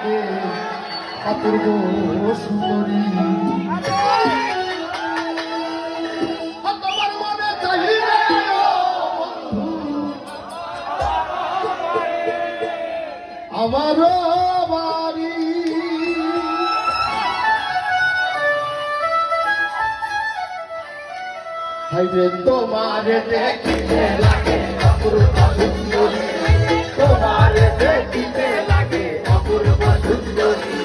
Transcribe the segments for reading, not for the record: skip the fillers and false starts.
লাগে অপূর্ব সুন্দরী। তোমার মনে চাহিদা আমারও বাড়ি হাইরে তোমার দেখিতে লাগে অপূর্ব সুন্দরী, তোমার দেখিতে লাগে অপূর্ব সুন্দরী।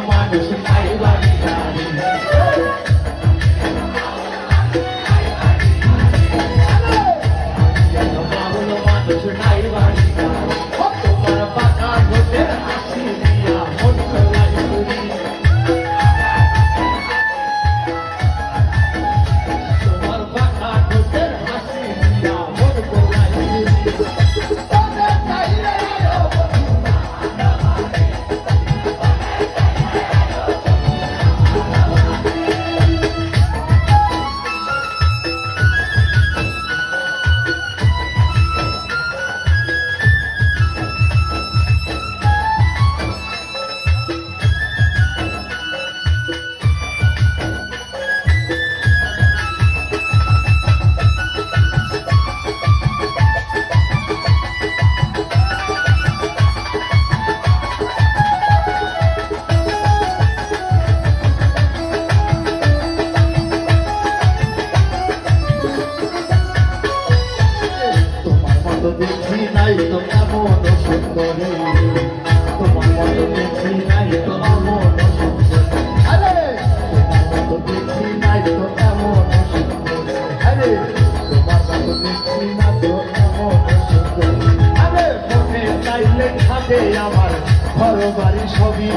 মানুষ নাই বাড়ি গাড়ি মানুষ নাই বাড়ি তোমার পাকা ঘটে হাসি দিয়া মন লাই করি, তোমার পাকা ঘটে হাসি দিয়া মন লাই করি। দেখি নাই তো এমন সুন্দরী, তোমার মতো দেখি নাই তো এমন সুন্দরী, আরে তোমার মতো দেখি নাই তো এমন সুন্দরী, আরে তোমার মতো দেখি না তো এমন সুন্দরী, আরে মনে চাইলে থাকে আমার ঘর বাড়ি সবই।